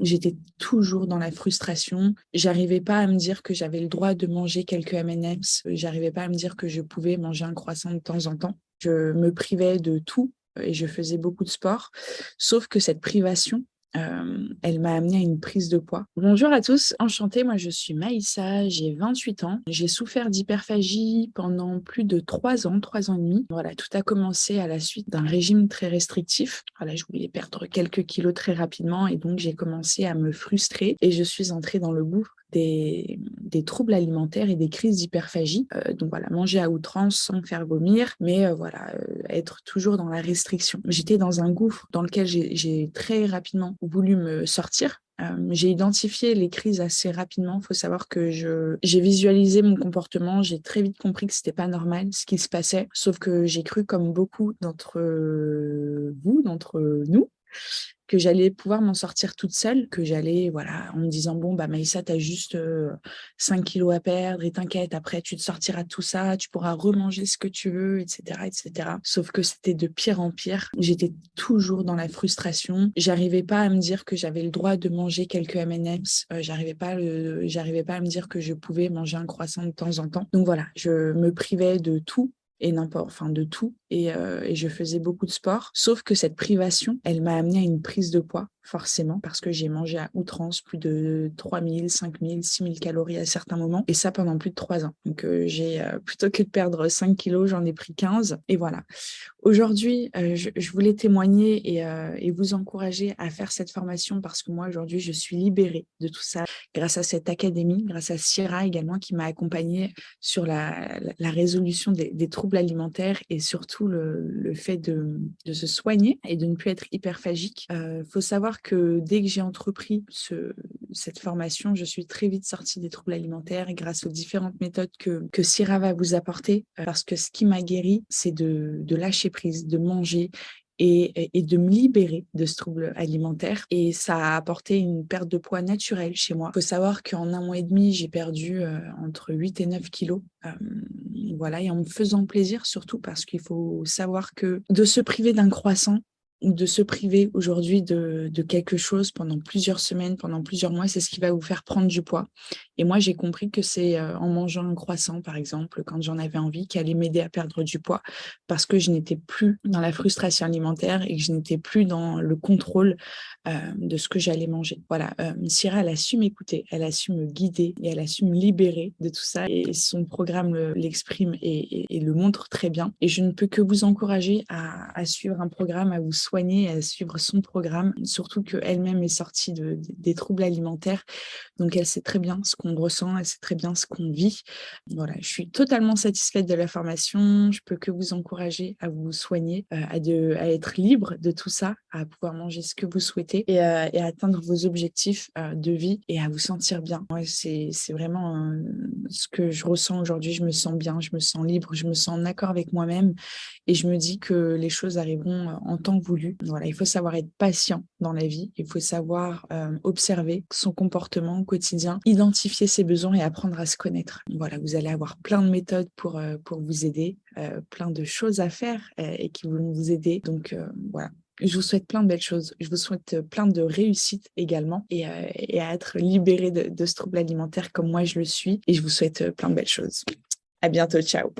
j'étais toujours dans la frustration. J'arrivais pas à me dire que j'avais le droit de manger quelques M&M's. J'arrivais pas à me dire que je pouvais manger un croissant de temps en temps. Je me privais de tout et je faisais beaucoup de sport. Sauf que cette privation, elle m'a amenée à une prise de poids. Bonjour à tous, enchantée, moi je suis Maïssa, j'ai 28 ans. J'ai souffert d'hyperphagie pendant plus de 3 ans et demi. Voilà, tout a commencé à la suite d'un régime très restrictif. Voilà, je voulais perdre quelques kilos très rapidement et donc j'ai commencé à me frustrer et je suis entrée dans le gouffre des troubles alimentaires et des crises d'hyperphagie. Donc voilà, manger à outrance sans me faire vomir, mais être toujours dans la restriction. J'étais dans un gouffre dans lequel j'ai très rapidement voulu me sortir. J'ai identifié les crises assez rapidement. Il faut savoir que j'ai visualisé mon comportement. J'ai très vite compris que c'était pas normal ce qui se passait. Sauf que j'ai cru, comme beaucoup d'entre vous, d'entre nous, que j'allais pouvoir m'en sortir toute seule, que j'allais, voilà, en me disant, bon, bah, Maïssa, t'as juste 5 kilos à perdre et t'inquiète, après, tu te sortiras de tout ça, tu pourras remanger ce que tu veux, etc., etc. Sauf que c'était de pire en pire. J'étais toujours dans la frustration. J'arrivais pas à me dire que j'avais le droit de manger quelques M&M's. J'arrivais pas à me dire que je pouvais manger un croissant de temps en temps. Donc voilà, je me privais de tout et enfin de tout, et je faisais beaucoup de sport. Sauf que cette privation, elle m'a amenée à une prise de poids, forcément, parce que j'ai mangé à outrance plus de 3000, 5000, 6000 calories à certains moments, et ça pendant plus de 3 ans. Donc plutôt que de perdre 5 kilos, j'en ai pris 15, et voilà. Aujourd'hui, je voulais témoigner et vous encourager à faire cette formation parce que moi, aujourd'hui, je suis libérée de tout ça grâce à cette académie, grâce à Syrah également qui m'a accompagnée sur la résolution des troubles alimentaires et surtout le fait de se soigner et de ne plus être hyperphagique. Faut savoir que dès que j'ai entrepris cette formation, je suis très vite sortie des troubles alimentaires grâce aux différentes méthodes que Syrah va vous apporter. Parce que ce qui m'a guérie, c'est de lâcher prise, de manger et de me libérer de ce trouble alimentaire. Et ça a apporté une perte de poids naturelle chez moi. Il faut savoir qu'en 1 mois et demi, j'ai perdu entre 8 et 9 kilos. Voilà, et en me faisant plaisir surtout parce qu'il faut savoir que de se priver d'un croissant, ou de se priver aujourd'hui de quelque chose pendant plusieurs semaines, pendant plusieurs mois, c'est ce qui va vous faire prendre du poids. Et moi, j'ai compris que c'est en mangeant un croissant, par exemple, quand j'en avais envie, qui allait m'aider à perdre du poids parce que je n'étais plus dans la frustration alimentaire et que je n'étais plus dans le contrôle de ce que j'allais manger. Voilà, Syrah, elle a su m'écouter, elle a su me guider et elle a su me libérer de tout ça. Et son programme l'exprime et le montre très bien. Et je ne peux que vous encourager à suivre un programme, à vous soigner, à suivre son programme, surtout qu'elle-même est sortie des troubles alimentaires. Donc, elle sait très bien ce qu'on ressent, elle sait très bien ce qu'on vit. Voilà, je suis totalement satisfaite de la formation. Je peux que vous encourager à vous soigner, à être libre de tout ça, à pouvoir manger ce que vous souhaitez et à atteindre vos objectifs de vie et à vous sentir bien. Ouais, c'est vraiment ce que je ressens aujourd'hui. Je me sens bien, je me sens libre, je me sens en accord avec moi-même et je me dis que les choses arriveront en temps voulu. Voilà, il faut savoir être patient dans la vie, il faut savoir observer son comportement au quotidien, identifier ses besoins et apprendre à se connaître. Voilà, vous allez avoir plein de méthodes pour vous aider, plein de choses à faire et qui vont vous aider. Donc voilà. Je vous souhaite plein de belles choses. Je vous souhaite plein de réussite également et à être libéré de ce trouble alimentaire comme moi je le suis. Et je vous souhaite plein de belles choses. À bientôt. Ciao.